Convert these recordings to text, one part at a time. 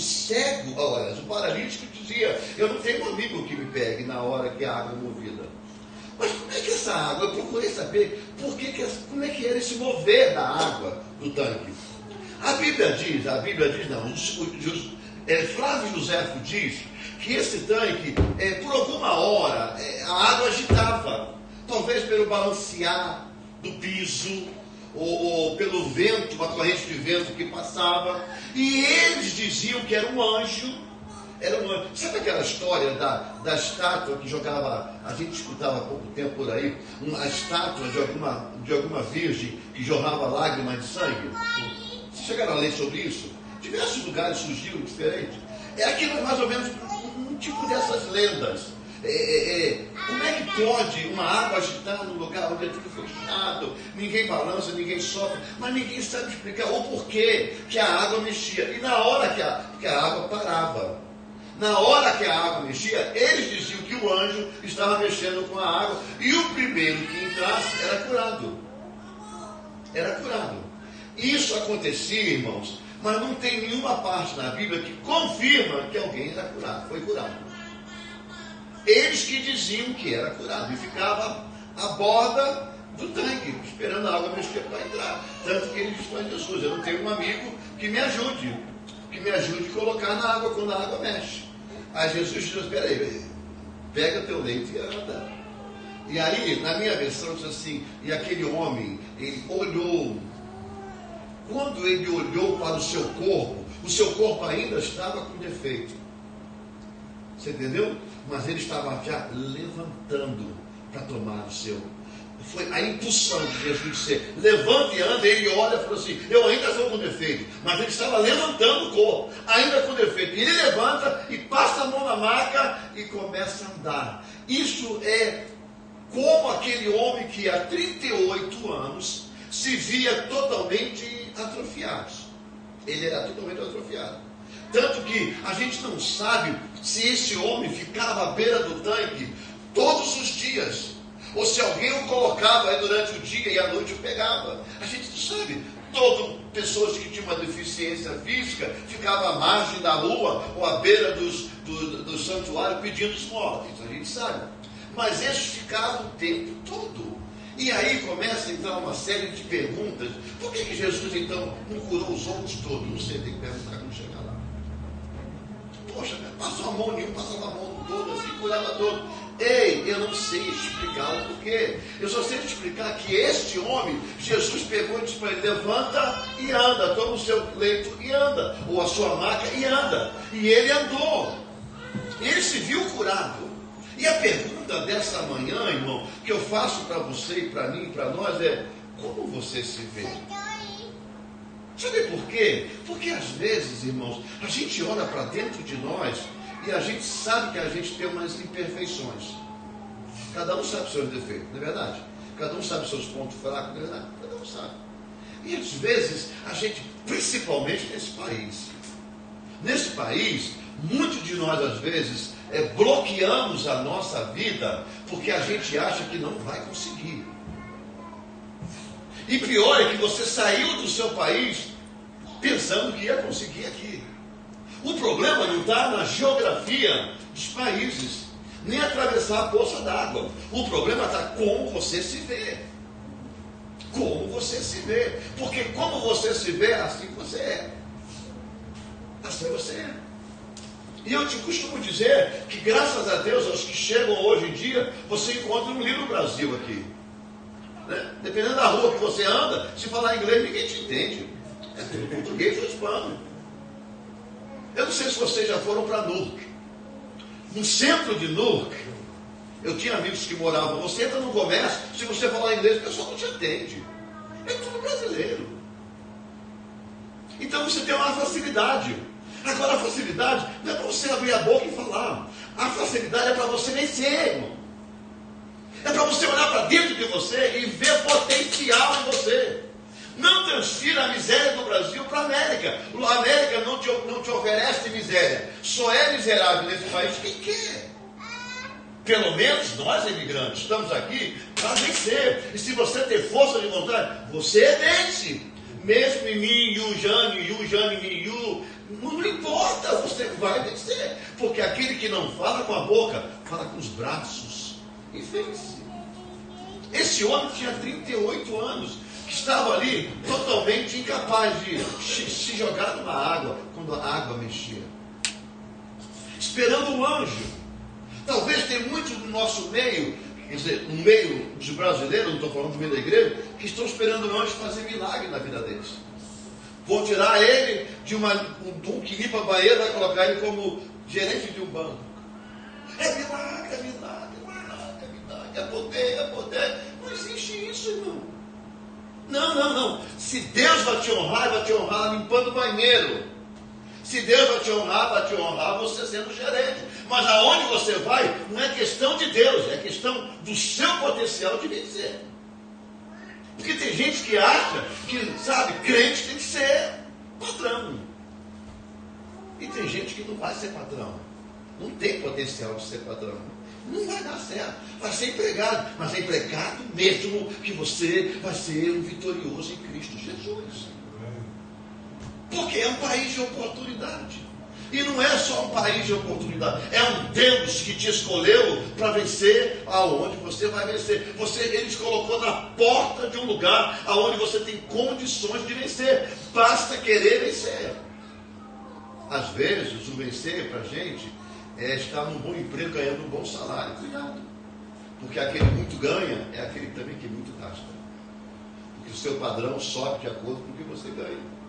cego, olha, o paralítico dizia: eu não tenho um amigo que me pegue na hora que a água é movida. Mas como é que essa água, eu procurei saber como é que era esse mover da água do tanque. A Bíblia diz não, Flávio Josefo diz que esse tanque, por alguma hora, a água agitava, talvez pelo balancear do piso, ou pelo vento, uma corrente de vento que passava, e eles diziam que era um anjo. Sabe aquela história da estátua que jogava, a gente escutava há pouco tempo por aí, a estátua de alguma virgem que jorrava lágrimas de sangue? Vocês chegaram a ler sobre isso? Diversos lugares surgiram diferentes. É aquilo mais ou menos um tipo dessas lendas. Como é que pode uma água agitar num lugar onde é tudo fechado, ninguém balança, ninguém sofre, mas ninguém sabe explicar o porquê que a água mexia. E na hora que a água parava, na hora que a água mexia, eles diziam que o anjo estava mexendo com a água, e o primeiro que entrasse era curado. Era curado. Isso acontecia, irmãos, mas não tem nenhuma parte na Bíblia que confirma que alguém era curado, foi curado. Eles que diziam que era curado, e ficava à borda do tanque, esperando a água mexer para entrar. Tanto que ele disse para Jesus: eu não tenho um amigo que me ajude a colocar na água quando a água mexe. Aí Jesus diz: espera aí, pega teu leito e anda. E aí, na minha versão, diz assim: e aquele homem, ele olhou. Quando ele olhou para o seu corpo ainda estava com defeito. Você entendeu? Mas ele estava já levantando para tomar o seu. Foi a impulsão de Jesus dizer: levanta e anda. Ele olha e falou assim: eu ainda estou com defeito. Mas ele estava levantando o corpo, ainda com defeito. E ele levanta e passa a mão na maca e começa a andar. Isso é como aquele homem que há 38 anos se via totalmente atrofiado. Ele era totalmente atrofiado. Tanto que a gente não sabe se esse homem ficava à beira do tanque todos os dias, ou se alguém o colocava aí durante o dia e à noite o pegava. A gente não sabe. Pessoas que tinham uma deficiência física ficavam à margem da rua ou à beira do santuário pedindo esmola. Isso a gente sabe. Mas esses ficavam o tempo todo. E aí começa a entrar uma série de perguntas. Por que Jesus então não curou os outros todos? Não sei, tem que perguntar quando chegar lá. Poxa, passou a mão em um, passava a mão no todo, assim, curava todo. Ei, eu não sei explicar o porquê. Eu só sei explicar que este homem, Jesus pegou e disse para ele: levanta e anda, toma o seu leito e anda, ou a sua maca e anda. E ele andou. Ele se viu curado. E a pergunta dessa manhã, irmão, que eu faço para você e para mim e para nós é: como você se vê? Sabe por quê? Porque às vezes, irmãos, a gente olha para dentro de nós e a gente sabe que a gente tem umas imperfeições. Cada um sabe os seus defeitos, não é verdade? Cada um sabe os seus pontos fracos, não é verdade? Cada um sabe. E às vezes, a gente, principalmente nesse país, muitos de nós às vezes bloqueamos a nossa vida porque a gente acha que não vai conseguir. E pior é que você saiu do seu país pensando que ia conseguir aqui. O problema não está na geografia dos países, nem atravessar a poça d'água. O problema está como você se vê. Como você se vê. Porque como você se vê, assim você é. Assim você é. E eu te costumo dizer que, graças a Deus, aos que chegam hoje em dia, você encontra um livro Brasil aqui. Né? Dependendo da rua que você anda, se falar inglês, ninguém te entende. É tudo português ou hispano. Eu não sei se vocês já foram para Newark. No centro de Newark, eu tinha amigos que moravam. Você entra no comércio, se você falar inglês, o pessoal não te atende. É tudo brasileiro. Então você tem uma facilidade. Agora a facilidade não é para você abrir a boca e falar. A facilidade é para você vencer, irmão. É para você olhar para dentro de você e ver potencial em você. Não transfira a miséria do Brasil para a América. A América não te oferece miséria. Só é miserável nesse país quem quer. Pelo menos nós, imigrantes, estamos aqui para vencer. E se você ter força de vontade, você vence. Mesmo em mim, Yu, Jane, não importa. você vai vencer. Porque aquele que não fala com a boca, fala com os braços e vence. Esse homem tinha 38 anos, que estava ali totalmente incapaz de se jogar numa água, quando a água mexia. Esperando um anjo. Talvez tem muitos no nosso meio, quer dizer, no meio dos brasileiros, não estou falando do meio da igreja, que estão esperando um anjo fazer milagre na vida deles. Vão tirar ele de um que limpa a banheira, vai colocar ele como gerente de um banco. É milagre, é milagre, é milagre, é milagre, é poder, é poder. Não existe isso, irmão. Não. Se Deus vai te honrar, vai te honrar limpando o banheiro. Se Deus vai te honrar você sendo gerente. Mas aonde você vai, não é questão de Deus, é questão do seu potencial de vencer. Porque tem gente que acha que, sabe, crente tem que ser patrão. E tem gente que não vai ser patrão. Não tem potencial de ser patrão. Não vai dar certo. Vai ser empregado. Mas é empregado mesmo que você vai ser um vitorioso em Cristo Jesus. Porque é um país de oportunidade. E não é só um país de oportunidade. É um Deus que te escolheu para vencer aonde você vai vencer. Ele te colocou na porta de um lugar aonde você tem condições de vencer. Basta querer vencer. Às vezes, o vencer para a gente é estar num bom emprego ganhando um bom salário. Cuidado. Porque aquele que muito ganha é aquele também que muito gasta. Porque o seu padrão sobe de acordo com o que você ganha.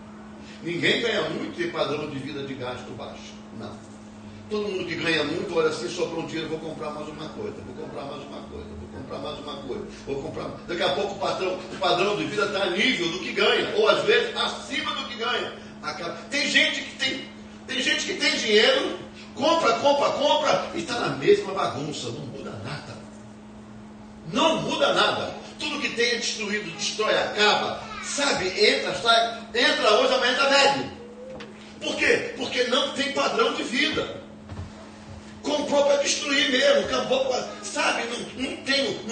Ninguém ganha muito e tem padrão de vida de gasto baixo. Não. Todo mundo que ganha muito, olha assim, sobrou um dinheiro, vou comprar mais uma coisa, vou comprar mais uma coisa, vou comprar mais uma coisa, vou comprar. Daqui a pouco o padrão de vida está a nível do que ganha, ou às vezes acima do que ganha. Tem gente que tem dinheiro, compra e está na mesma bagunça, não muda nada. Não muda nada. Tudo que tem é destruído, destrói, acaba. Sabe, entra hoje, amanhã está velho. Por quê? Porque não tem padrão de vida. Comprou para destruir mesmo, acabou para, sabe, não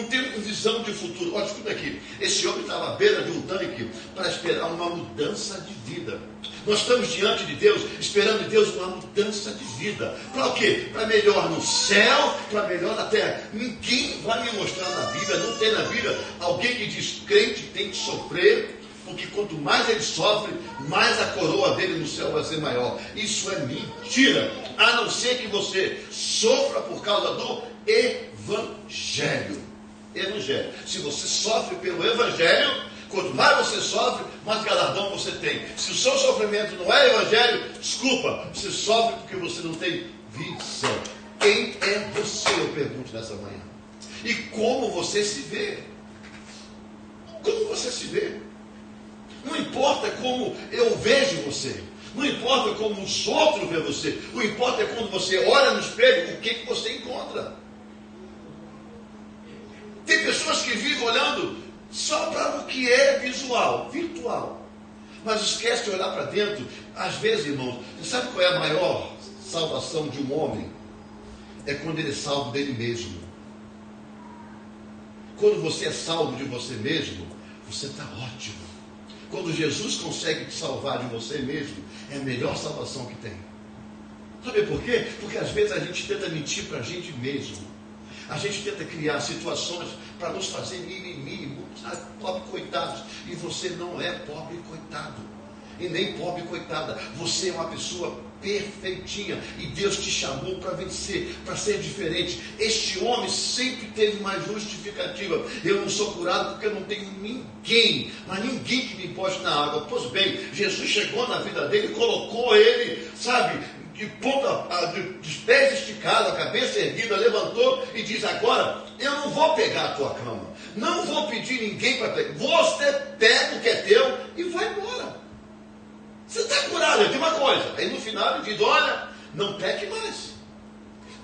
tem visão de futuro. Olha, escuta aqui, esse homem estava à beira de um tanque para esperar uma mudança de vida. Nós estamos diante de Deus, esperando de Deus uma mudança de vida. Para o quê? Para melhor no céu, para melhor na terra. Ninguém vai me mostrar na Bíblia, não tem na Bíblia alguém que diz crente tem que sofrer, porque quanto mais ele sofre, mais a coroa dele no céu vai ser maior. Isso é mentira, a não ser que você sofra por causa do Evangelho. Se você sofre pelo Evangelho, quanto mais você sofre, mais galardão você tem. Se o seu sofrimento não é Evangelho, desculpa, você sofre porque você não tem visão. Quem é você, eu pergunto nessa manhã. E como você se vê? Como você se vê? Não importa como eu vejo você. Não importa como os outros veem você. O que importa é quando você olha no espelho, o que você encontra. Tem pessoas que vivem olhando só para o que é visual, virtual. Mas esquece de olhar para dentro. Às vezes, irmãos, você sabe qual é a maior salvação de um homem? É quando ele é salvo dele mesmo. Quando você é salvo de você mesmo, você está ótimo. Quando Jesus consegue te salvar de você mesmo, é a melhor salvação que tem. Sabe por quê? Porque às vezes a gente tenta mentir para a gente mesmo. A gente tenta criar situações para nos fazer mimimi, pobre coitados. E você não é pobre coitado. E nem pobre coitada. Você é uma pessoa perfeitinha. E Deus te chamou para vencer, para ser diferente. Este homem sempre teve uma justificativa. Eu não sou curado porque eu não tenho ninguém, mas ninguém que me poste na água. Pois bem, Jesus chegou na vida dele, colocou ele, sabe, de ponta, de pés esticados, a cabeça erguida, levantou e diz: agora eu não vou pegar a tua cama, não vou pedir ninguém para pegar, você pega o que é teu e vai embora. Você está curado, tem uma coisa. Aí no final ele diz: olha, não peque mais,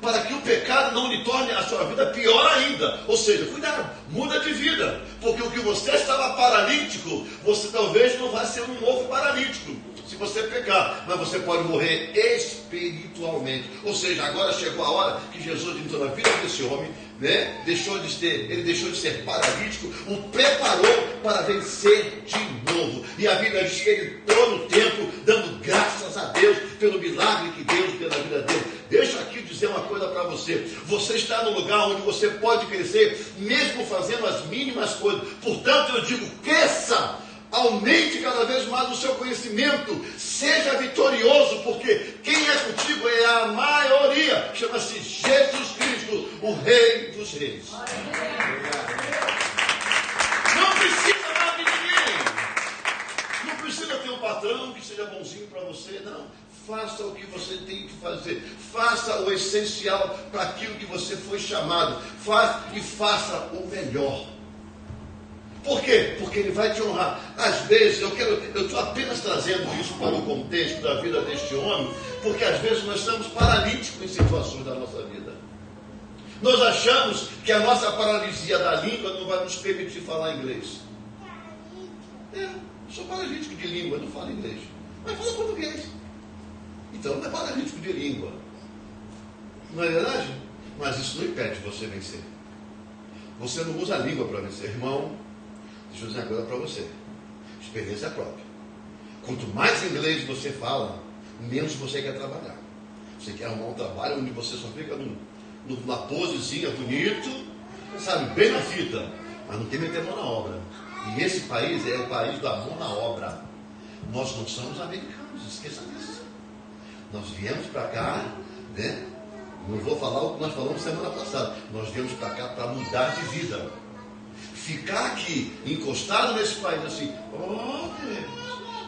para que o pecado não lhe torne a sua vida pior ainda. Ou seja, cuidado, muda de vida, porque o que você estava paralítico, você talvez não vai ser um novo paralítico. se você pecar, mas você pode morrer espiritualmente. Ou seja, agora chegou a hora que Jesus entrou na vida desse homem, né? Ele deixou de ser paralítico, o preparou para vencer de novo. E a Bíblia diz que ele todo o tempo dando graças a Deus pelo milagre que Deus deu na vida dele. Deixa aqui dizer uma coisa para você. Você está no lugar onde você pode crescer, mesmo fazendo as mínimas coisas. Portanto, eu digo, cresça, aumente cada vez mais o seu conhecimento, seja vitorioso, porque quem é contigo é a maioria. Chama-se Jesus Cristo, o Rei dos Reis. Não precisa dar de ninguém. Não precisa ter um patrão que seja bonzinho para você, não. Faça o que você tem que fazer. Faça o essencial para aquilo que você foi chamado. Faça o melhor. Por quê? Porque ele vai te honrar. Às vezes, eu estou apenas trazendo isso para o contexto da vida deste homem, porque às vezes nós estamos paralíticos em situações da nossa vida. Nós achamos que a nossa paralisia da língua não vai nos permitir falar inglês. Eu sou paralítico de língua, não falo inglês, mas falo português. Então não é paralítico de língua. Não é verdade? Mas isso não impede você vencer. Você não usa a língua para vencer, irmão. Deixa eu dizer uma coisa para você. Experiência própria. Quanto mais inglês você fala, menos você quer trabalhar. Você quer arrumar um trabalho onde você só fica numa posezinha bonito, sabe, bem na fita, mas não tem meter mão na obra. E esse país é o país da mão na obra. Nós não somos americanos, esqueça disso. Nós viemos para cá, né? Não vou falar o que nós falamos semana passada. Nós viemos para cá para mudar de vida. Ficar aqui, encostado nesse país assim, oh Deus,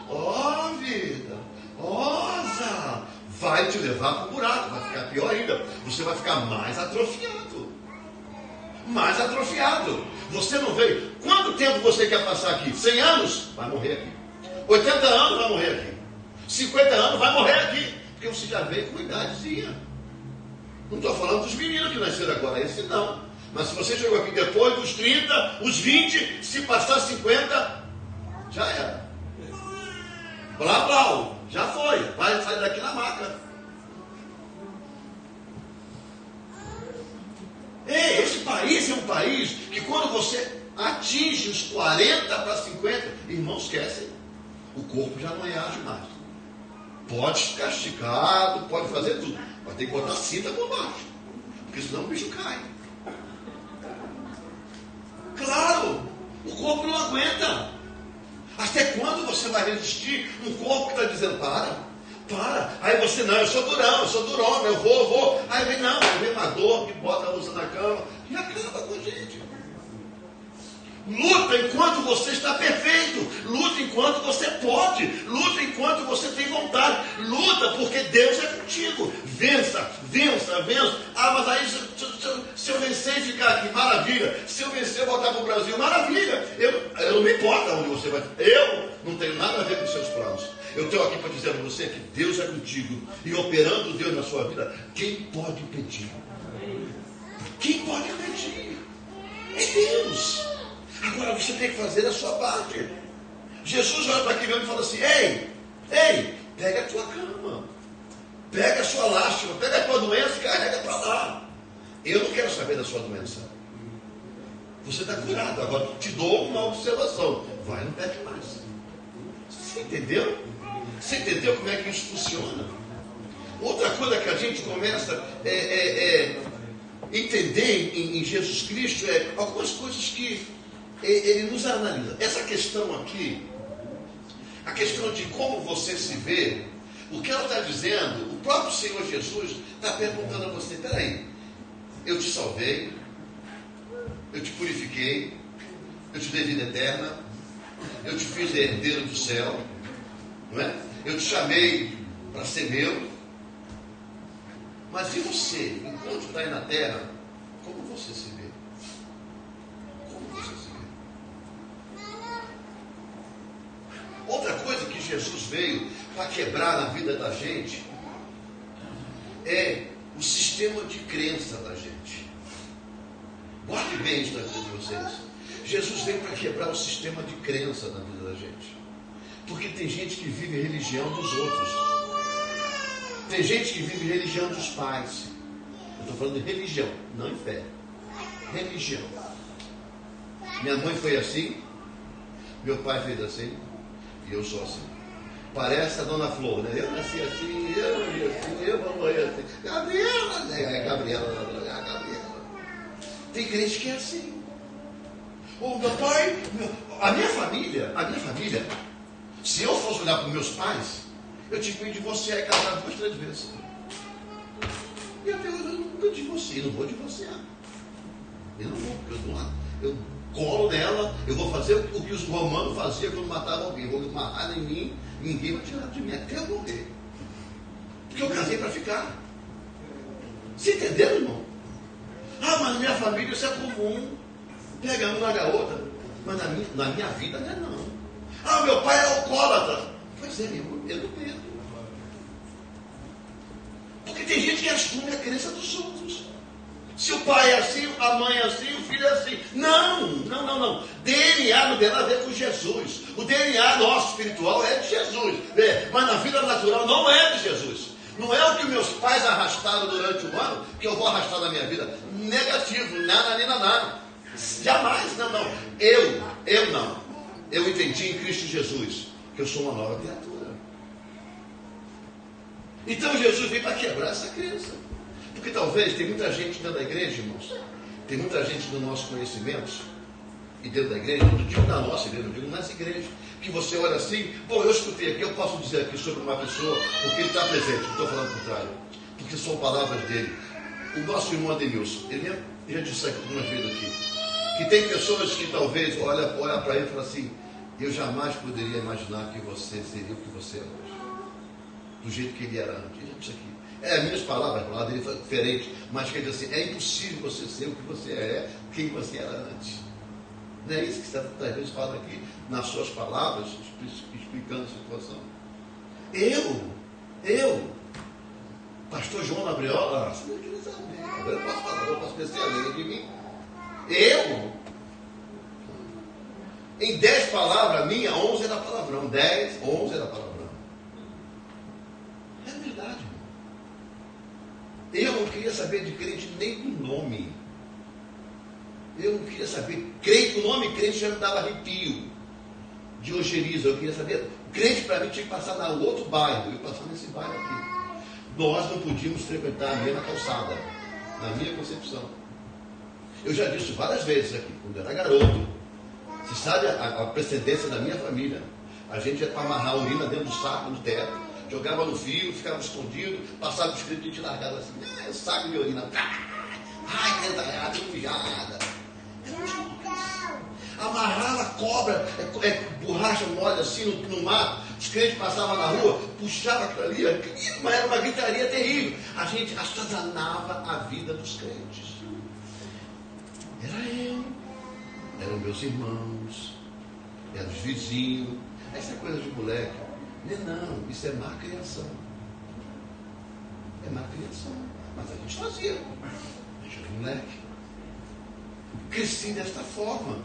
oh vida, oh, vai te levar para o buraco, vai ficar pior ainda. Você vai ficar mais atrofiado. Mais atrofiado. Você não veio. Quanto tempo você quer passar aqui? 100 anos? Vai morrer aqui. 80 anos? Vai morrer aqui. 50 anos? Vai morrer aqui. Porque você já veio com idadezinha. Não estou falando dos meninos que nasceram agora, esse não. Mas se você chegou aqui depois dos 30, os 20, se passar 50, já era. Blá, blá, já foi. Vai sair daqui na maca. Esse país é um país que quando você atinge os 40 para 50, irmão, esquece. O corpo já não reage mais. Pode ficar esticado, pode fazer tudo. Mas tem que botar cinta por baixo. Porque senão o bicho cai. Claro, o corpo não aguenta. Até quando você vai resistir um corpo que está dizendo, para. Aí você, não, eu sou durão, eu vou. Aí vem, não, vem uma dor que bota a luz na cama e acaba com a gente. Luta enquanto você está perfeito. Luta enquanto você pode. Luta enquanto você tem vontade. Luta porque Deus é contigo. Vença. Mas aí se eu vencer e ficar aqui, maravilha. Se eu vencer e voltar para o Brasil, maravilha. Eu não me importa onde você vai. Eu não tenho nada a ver com os seus planos. Eu estou aqui para dizer a você que Deus é contigo. E operando Deus na sua vida, quem pode impedir? Quem pode impedir? É Deus. Agora você tem que fazer a sua parte. Jesus olha para aquele homem e fala assim, ei, pega a tua cama, pega a sua lástima, pega a tua doença e carrega para lá. Eu não quero saber da sua doença. Você está curado. Agora te dou uma observação. Vai, não pegue mais. Você entendeu? Você entendeu como é que isso funciona? Outra coisa que a gente começa entender em Jesus Cristo é algumas coisas que ele nos analisa. Essa questão aqui, a questão de como você se vê, o que ela está dizendo, o próprio Senhor Jesus está perguntando a você, peraí, eu te salvei, eu te purifiquei, eu te dei vida eterna, eu te fiz herdeiro do céu, não é? Eu te chamei para ser meu, mas e você, enquanto está aí na terra, como você se vê? Como você se vê? Outra coisa que Jesus veio para quebrar na vida da gente é o sistema de crença da gente. Guarde bem isso na vida de vocês. Jesus veio para quebrar o sistema de crença na vida da gente. Porque tem gente que vive religião dos outros. Tem gente que vive religião dos pais. Eu estou falando de religião, não em fé. Religião. Minha mãe foi assim, meu pai fez assim, e eu sou assim. Parece a Dona Flor, né? Eu nasci assim, eu nasci assim, eu vou morrer assim. Gabriela, né? Gabriela. Tem crente que é assim. O meu pai, a minha família, se eu fosse olhar para os meus pais, eu tive que me divorciar e casar 2, 3 vezes. E até hoje eu nunca divorciei, não vou divorciar. Eu não vou, porque eu colo nela, eu vou fazer o que os romanos faziam quando matavam alguém. Eu vou amarrar em mim, ninguém vai tirar de mim até eu morrer. Porque eu casei para ficar. Você entendeu, irmão? Ah, mas na minha família isso é comum. Pega uma na outra. Mas na minha vida não é não. Ah, meu pai é alcoólatra. Pois é, eu não entendo. Porque tem gente que assume a crença dos outros. Se o pai é assim, a mãe é assim, o filho é assim. Não. DNA não tem nada a ver com Jesus. O DNA nosso espiritual é de Jesus. Mas na vida natural não é de Jesus. Não é o que meus pais arrastaram durante o ano que eu vou arrastar na minha vida. Negativo, nada. Jamais, não. Eu não. Eu entendi em Cristo Jesus que eu sou uma nova criatura. Então Jesus veio para quebrar essa crença. Porque talvez tem muita gente dentro da igreja, irmãos. Tem muita gente do nosso conhecimento e dentro da igreja, não digo na nossa igreja, não digo nas igrejas, que você olha assim, bom, eu escutei aqui, eu posso dizer aqui sobre uma pessoa, porque ele está presente, não estou falando o contrário, porque são palavras dele. O nosso irmão Adenilson, ele já disse aqui algumas vezes aqui, que tem pessoas que talvez olha para ele e fala assim, eu jamais poderia imaginar que você seria o que você é hoje. Do jeito que ele era antes. Ele disse aqui. Minhas palavras, a palavra dele foi diferente, mas quer dizer assim, é impossível você ser o que você é, quem você era antes. Não é isso que você às vezes fala aqui, nas suas palavras, explicando a situação. Eu, pastor João Labriola, você não queria saber, agora eu posso falar, eu posso pensar além de mim. Em 10 palavras minha, 11 era palavrão, 10, 11 era palavrão. É verdade. Eu não queria saber de crente nem do nome. Eu não queria saber. Crente, o nome crente já me dava arrepio. De ojeriza. Eu queria saber. Crente para mim tinha que passar no outro bairro. Eu passava nesse bairro aqui. Nós não podíamos frequentar a mesma calçada. Na minha concepção. Eu já disse várias vezes aqui. Quando eu era garoto. Você sabe a precedência da minha família. A gente ia para amarrar a urina dentro do saco, no teto. Jogava no fio, ficava escondido, passava o escrito e a gente largava assim, saco de urina. Ai, que mijada. Amarrava cobra, borracha mole assim no mar, os crentes passavam na rua, puxava aquilo ali, era uma gritaria terrível. A gente atazanava a vida dos crentes. Era eu, eram meus irmãos, eram os vizinhos, essa é coisa de moleque. Não, isso é má criação. É má criação. Mas a gente fazia. A gente era moleque. Cresci desta forma.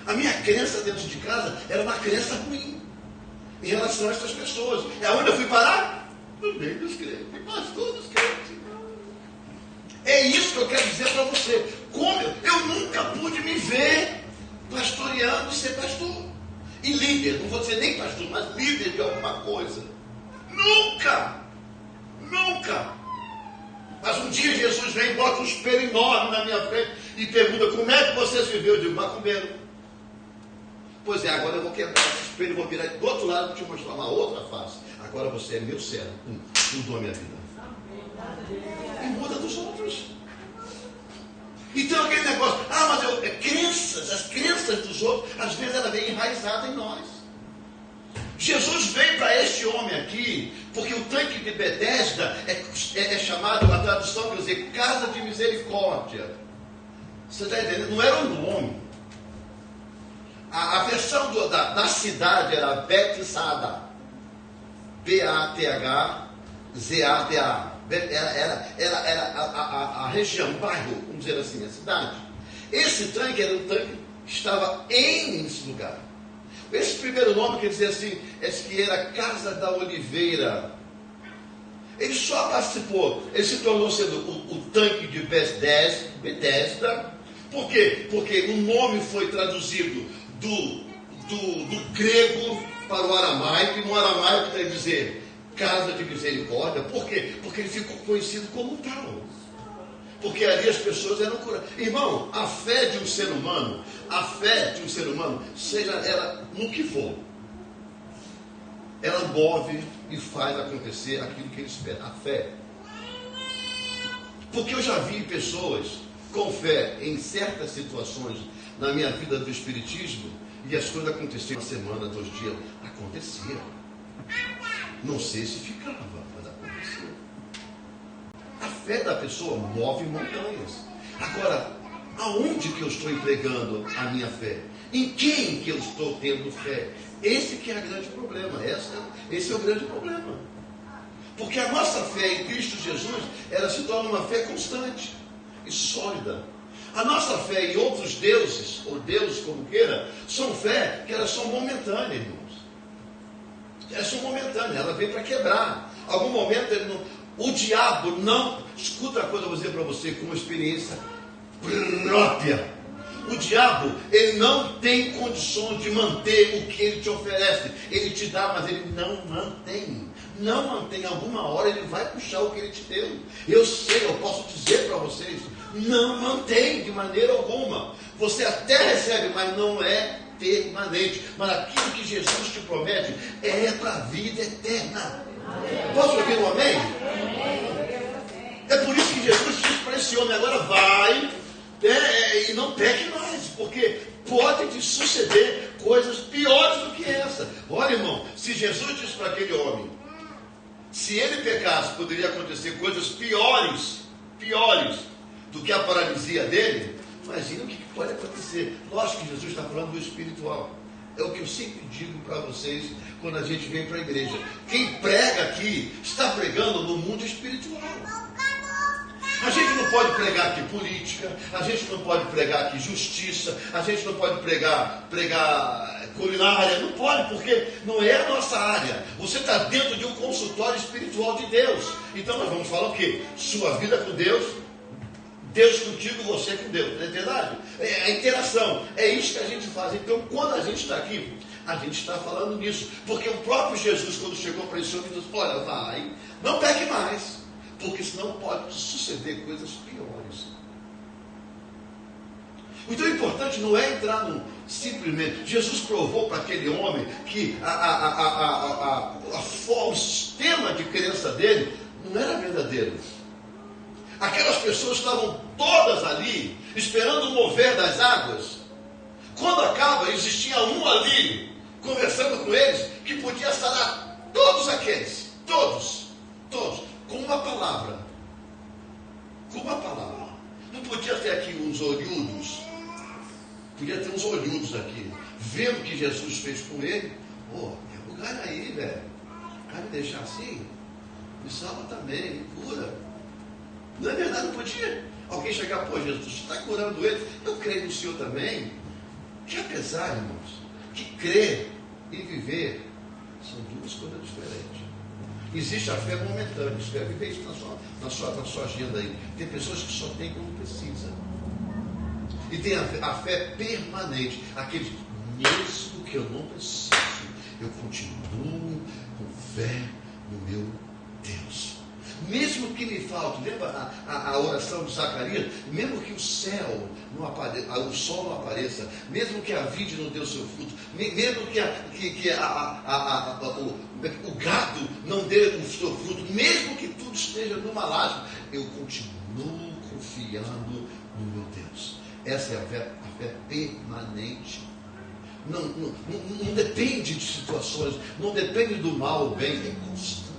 A minha crença dentro de casa era uma crença ruim em relação a essas pessoas. É onde eu fui parar? No meio dos crentes. Pastor dos crentes. É isso que eu quero dizer para você. Como eu nunca pude me ver pastoreando e ser pastor. E líder, não vou dizer nem pastor, mas líder de alguma coisa. Nunca! Mas um dia Jesus vem e bota um espelho enorme na minha frente e pergunta, como é que você se viveu? Eu digo, macumbeiro. Pois é, agora eu vou quebrar esse espelho, vou virar do outro lado e te mostrar uma outra face. Agora você é meu servo, mudou a minha vida. E muda dos outros. Então aquele negócio, mas as crenças dos outros, às vezes ela vem enraizada em nós. Jesus veio para este homem aqui, porque o tanque de Betesda é chamado, a tradução quer dizer, casa de misericórdia. Você está entendendo? Não era um nome. A versão da cidade era Bethzada. B-A-T-H-Z-A-D-A. Era a região, o bairro, vamos dizer assim, a cidade. Esse tanque era um tanque que estava nesse lugar. Esse primeiro nome quer dizer assim, é que era Casa da Oliveira. Ele só participou, ele se tornou sendo o tanque de Betesda. Por quê? Porque o nome foi traduzido do grego para o aramaico, e no aramaico quer dizer Casa de Misericórdia. Por quê? Porque ele ficou conhecido como tal. Porque ali as pessoas eram curadas. Irmão, a fé de um ser humano, seja ela no que for, ela move e faz acontecer aquilo que ele espera. A fé. Porque eu já vi pessoas com fé em certas situações na minha vida do espiritismo, e as coisas aconteciam uma semana, 2 dias. Acontecia. Não sei se ficava, mas acontecia. A fé da pessoa move montanhas. Agora, aonde que eu estou empregando a minha fé? Em quem que eu estou tendo fé? Esse que é o grande problema. Esse é o grande problema. Porque a nossa fé em Cristo Jesus, ela se torna uma fé constante e sólida. A nossa fé em outros deuses, ou Deus como queira, são fé que elas são momentâneas, irmãos. Elas são momentâneas, ela vem para quebrar. Algum momento ele não... O diabo não... Escuta a coisa, eu vou dizer para você com uma experiência própria. O diabo, ele não tem condições de manter o que ele te oferece. Ele te dá, mas ele não mantém. Não mantém. Alguma hora ele vai puxar o que ele te deu. Eu sei, eu posso dizer para vocês, não mantém de maneira alguma. Você até recebe, mas não é permanente. Mas aquilo que Jesus te promete é para a vida eterna. Posso ouvir um amém? É por isso que Jesus disse para esse homem: agora vai e não peque mais, porque pode te suceder coisas piores do que essa. Olha, irmão, se Jesus disse para aquele homem, se ele pecasse, poderia acontecer coisas piores do que a paralisia dele. Imagina o que pode acontecer. Lógico que Jesus está falando do espiritual. É o que eu sempre digo para vocês quando a gente vem para a igreja. Quem prega aqui está pregando no mundo espiritual. A gente não pode pregar aqui política, a gente não pode pregar aqui justiça, a gente não pode pregar culinária, não pode, porque não é a nossa área. Você está dentro de um consultório espiritual de Deus. Então nós vamos falar o quê? Sua vida com Deus, Deus contigo, você com Deus. Não é verdade? É a interação. É isso que a gente faz. Então, quando a gente está aqui, a gente está falando nisso. Porque o próprio Jesus, quando chegou para esse homem, disse: olha, vai, não peque mais, porque senão pode suceder coisas piores. Então, o importante não é entrar simplesmente. Jesus provou para aquele homem que o sistema de crença dele não era verdadeiro. Aquelas pessoas estavam todas ali, esperando o mover das águas. Quando acaba, existia um ali, conversando com eles, que podia sarar todos aqueles, todos, com uma palavra. Com uma palavra. Não podia ter aqui uns olhudos, podia ter uns olhudos aqui, vendo o que Jesus fez com ele. Pô, tem lugar aí, velho. Vai me deixar assim? Me salva também, me cura. Não é verdade, não podia alguém chegar: pô, Jesus, você está curando ele, eu creio no Senhor também. Que apesar, irmãos, que crer e viver são duas coisas diferentes. Existe a fé momentânea, escreve bem isso na sua agenda aí. Tem pessoas que só têm quando precisa. E tem a fé permanente, aquele, mesmo que eu não preciso, eu continuo com fé no meu Deus. Mesmo que me falte, lembra a oração de Zacarias? Mesmo que o céu não apareça, o sol não apareça, mesmo que a vide não dê o seu fruto, mesmo que o gado não dê o seu fruto, mesmo que tudo esteja numa laje, eu continuo confiando no meu Deus. Essa é a fé permanente. Não depende de situações, não depende do mal ou bem, é constante.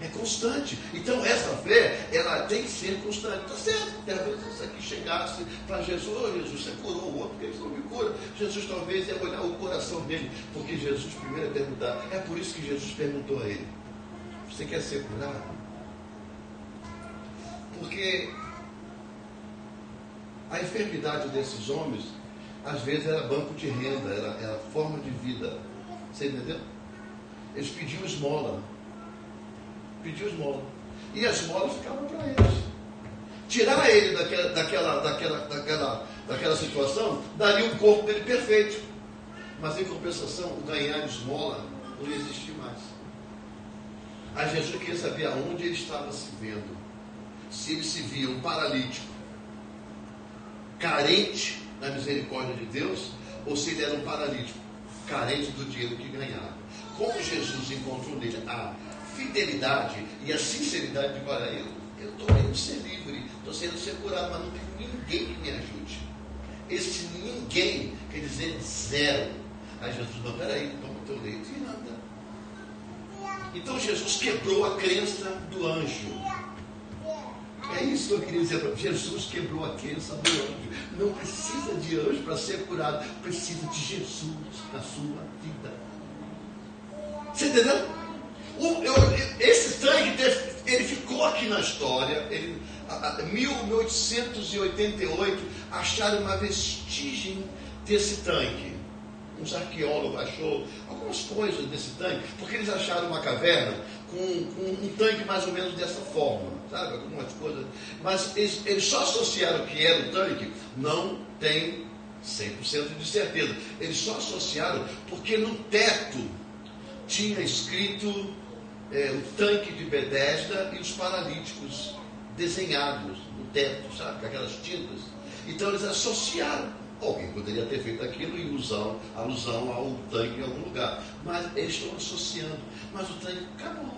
É constante. Então essa fé, ela tem que ser constante. Está certo? Talvez isso aqui chegasse para Jesus: oh, Jesus, você curou o outro, porque ele não me cura. Jesus talvez ia olhar o coração dele, porque Jesus primeiro ia perguntar. É por isso que Jesus perguntou a ele: você quer ser curado? Porque a enfermidade desses homens Às vezes era banco de renda, era forma de vida. Você entendeu? Eles pediam esmola. Pediam esmola. E as esmolas ficavam para eles. Tirar ele daquela situação, daria o corpo dele perfeito. Mas em compensação, o ganhar esmola não ia existir mais. Aí Jesus queria saber aonde ele estava se vendo. Se ele se via um paralítico, carente da misericórdia de Deus, ou se ele era um paralítico, carente do dinheiro que ganhava. Como Jesus encontrou nele a fidelidade e a sinceridade de olha, eu estou querendo ser livre, estou sendo ser curado, mas não tem ninguém que me ajude. Esse ninguém quer dizer zero. Aí Jesus, não, peraí, toma o teu leite e anda. Então Jesus quebrou a crença do anjo. É isso que eu queria dizer para Jesus quebrou a crença do anjo. Não precisa de anjo para ser curado, precisa de Jesus na sua vida. Você entendeu? Esse tanque, ele ficou aqui na história. Em 1888 acharam uma vestigem desse tanque. Uns arqueólogos achou algumas coisas desse tanque, porque eles acharam uma caverna com um tanque mais ou menos dessa forma, sabe? Algumas coisas. Mas eles só associaram que era o tanque, não tem 100% de certeza. Eles só associaram porque no teto tinha escrito o tanque de Betesda e os paralíticos desenhados no teto, sabe? Com aquelas tintas. Então eles associaram. Alguém poderia ter feito aquilo em alusão ao tanque em algum lugar. Mas eles estão associando. Mas o tanque acabou.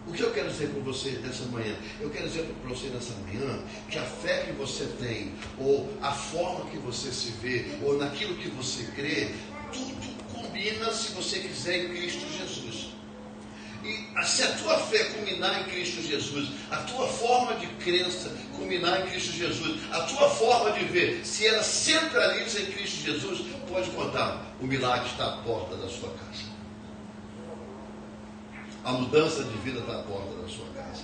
O que eu quero dizer para você nessa manhã? Eu quero dizer para você nessa manhã que a fé que você tem, ou a forma que você se vê, ou naquilo que você crê, tudo combina se você quiser em Cristo Jesus. E se a tua fé culminar em Cristo Jesus, a tua forma de crença culminar em Cristo Jesus, a tua forma de ver, se ela centraliza em Cristo Jesus, pode contar, o milagre está à porta da sua casa. A mudança de vida está à porta da sua casa.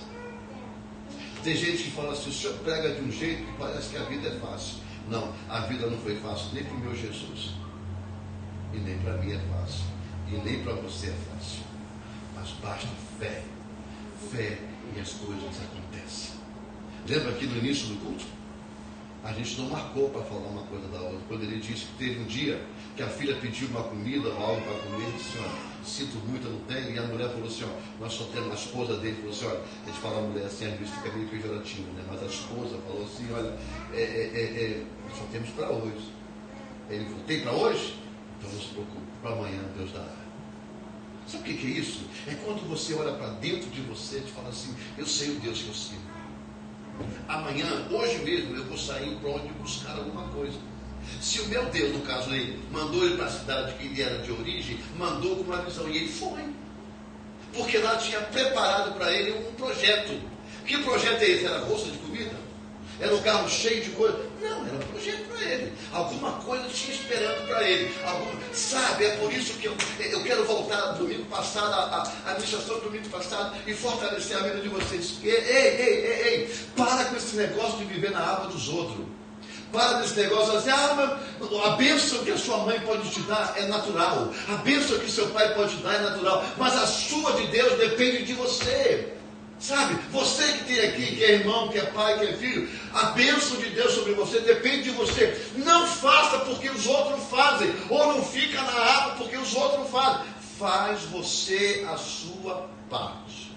Tem gente que fala assim, o senhor prega de um jeito que parece que a vida é fácil. Não, a vida não foi fácil nem para o meu Jesus. E nem para mim é fácil. E nem para você é fácil. Mas basta fé. Fé e as coisas acontecem. Lembra aqui no início do culto? A gente não marcou para falar uma coisa da outra. Quando ele disse que teve um dia que a filha pediu uma comida ou algo para comer, ele disse, olha, sinto muito, eu não tenho. E a mulher falou assim, ó, nós só temos a esposa dele, falou assim, olha, a gente fala a mulher assim, às vezes fica meio pejorativo, né? Mas a esposa falou assim, olha, nós só temos para hoje. Ele falou, tem para hoje? Então não se preocupe, para amanhã Deus dará. Sabe o que é isso? É quando você olha para dentro de você e fala assim, eu sei o Deus que eu sirvo. Amanhã, hoje mesmo, eu vou sair para onde buscar alguma coisa. Se o meu Deus, no caso ele, mandou ele para a cidade que ele era de origem, mandou com uma visão, e ele foi. Porque lá tinha preparado para ele um projeto. Que projeto é esse? Era bolsa de comida? Era um carro cheio de coisa? Não, era um projeto para ele. Alguma coisa tinha esperando para ele. Sabe, é por isso que eu quero voltar domingo passado, a administração do domingo passado, e fortalecer a vida de vocês. Ei, para com esse negócio de viver na aba dos outros. Para desse negócio assim, mas a bênção que a sua mãe pode te dar é natural. A bênção que seu pai pode te dar é natural. Mas a sua de Deus depende de você. Sabe, você que tem aqui, que é irmão, que é pai, que é filho, a bênção de Deus sobre você depende de você. Não faça porque os outros fazem, ou não fica na aba porque os outros fazem. Faz você a sua parte.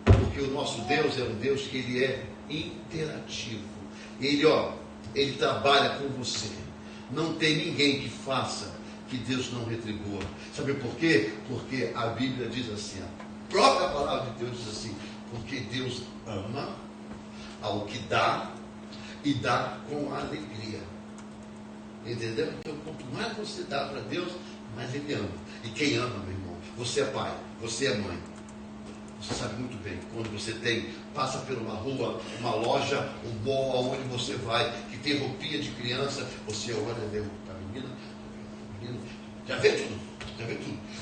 Porque o nosso Deus é um Deus que ele é interativo. Ele trabalha com você. Não tem ninguém que faça que Deus não retribua. Sabe por quê? Porque a Bíblia diz assim, a própria palavra de Deus diz assim, porque Deus ama ao que dá e dá com alegria. Entendeu? Então, quanto mais você dá para Deus, mais Ele ama. E quem ama, meu irmão? Você é pai, você é mãe. Você sabe muito bem, quando você passa por uma rua, uma loja, um mall, onde você vai, que tem roupinha de criança, você olha, vê a menina, já vê tudo.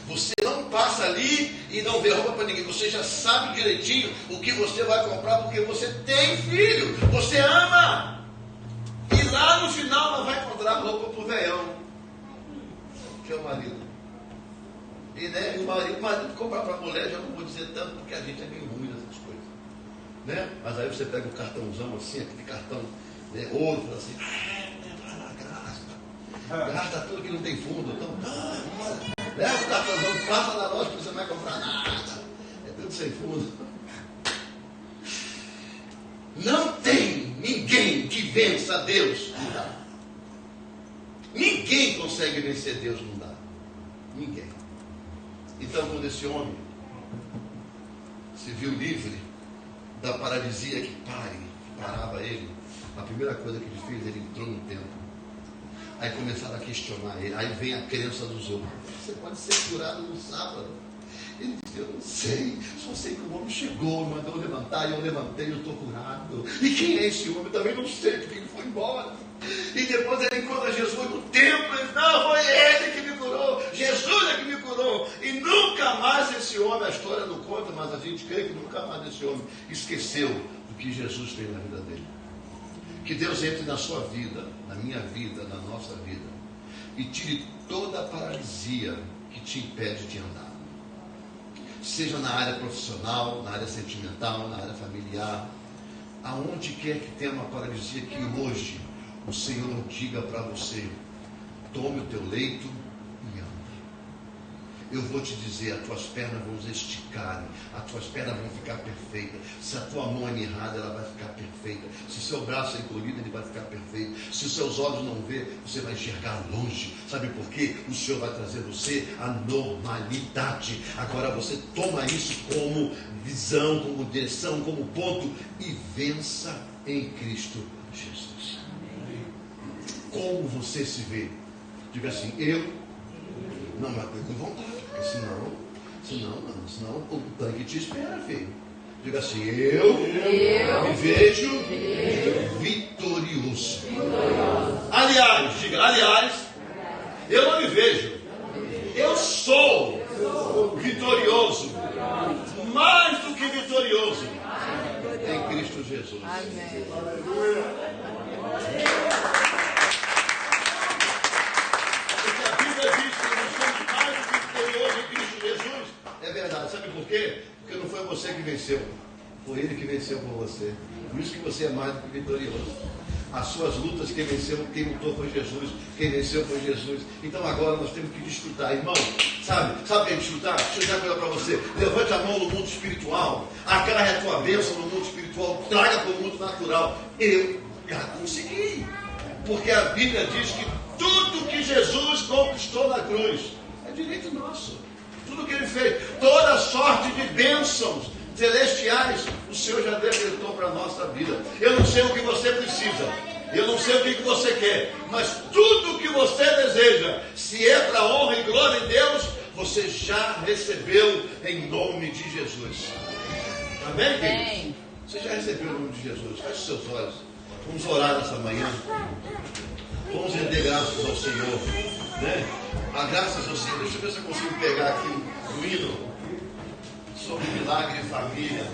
Você não passa ali e não vê roupa para ninguém, você já sabe direitinho o que você vai comprar, porque você tem filho, você ama. E lá no final ela vai encontrar roupa pro veião, que é o marido. E, né, o marido compra para a mulher, já não vou dizer tanto, porque a gente é meio ruim nessas coisas. Né? Mas aí você pega um cartãozão assim, aquele cartão, né, ouro, fala assim, vai lá, gasta tudo que não tem fundo. Então, leva o cartãozão, passa na loja que você não vai comprar nada. É tudo sem fundo. Não tem ninguém que vença Deus. Não dá. Ninguém consegue vencer Deus, não dá. Ninguém. Então, quando esse homem se viu livre da paralisia que parava ele, a primeira coisa que ele fez, ele entrou no templo. Aí começaram a questionar ele. Aí vem a crença dos outros. Você pode ser curado no sábado. Ele disse, eu não sei, só sei que o homem chegou, mandou eu levantar, e eu levantei, eu estou curado. E quem é esse homem? Eu também não sei, porque ele foi embora. E depois ele encontra Jesus no templo, ele diz, não, foi ele que me curou, Jesus é que me curou. E nunca mais esse homem, a história não conta, mas a gente crê que nunca mais esse homem esqueceu do que Jesus fez na vida dele. Que Deus entre na sua vida, na minha vida, na nossa vida, e tire toda a paralisia que te impede de andar. Seja na área profissional, na área sentimental, na área familiar, aonde quer que tenha uma paralisia, que hoje o Senhor diga para você, tome o teu leito e ande. Eu vou te dizer, as tuas pernas vão se esticar, as tuas pernas vão ficar perfeitas. Se a tua mão é mirrada, ela vai ficar perfeita. Se o seu braço é encolhido, ele vai ficar perfeito. Se os seus olhos não vê, você vai enxergar longe. Sabe por quê? O Senhor vai trazer você a normalidade. Agora você toma isso como visão, como direção, como ponto e vença em Cristo Jesus. Como você se vê? Diga assim, eu não me aplico com vontade, porque senão o tanque te espera, filho. Diga assim, eu me vejo vitorioso. Aliás, diga, eu não me vejo, eu sou vitorioso, mais do que vitorioso, em Cristo Jesus. Amém. É verdade, sabe por quê? Porque não foi você que venceu, foi Ele que venceu por você. Por isso que você é mais do que vitorioso. As suas lutas, quem venceu, quem lutou foi Jesus, quem venceu foi Jesus. Então agora nós temos que desfrutar, irmão. Sabe o que é desfrutar? Deixa eu dizer uma coisa para você. Levante a mão no mundo espiritual, agarre a tua bênção no mundo espiritual, traga para o mundo natural. Eu já consegui, porque a Bíblia diz que tudo que Jesus conquistou na cruz é direito nosso. Tudo que Ele fez, toda sorte de bênçãos celestiais, o Senhor já decretou para a nossa vida. Eu não sei o que você precisa, eu não sei o que você quer, mas tudo que você deseja, se é para a honra e glória de Deus, você já recebeu em nome de Jesus. Amém, queridos? Você já recebeu em nome de Jesus. Feche seus olhos. Vamos orar nessa manhã. Vamos render graças ao Senhor, né? A graças ao Senhor. Deixa eu ver se eu consigo pegar aqui o hino sobre milagre e família.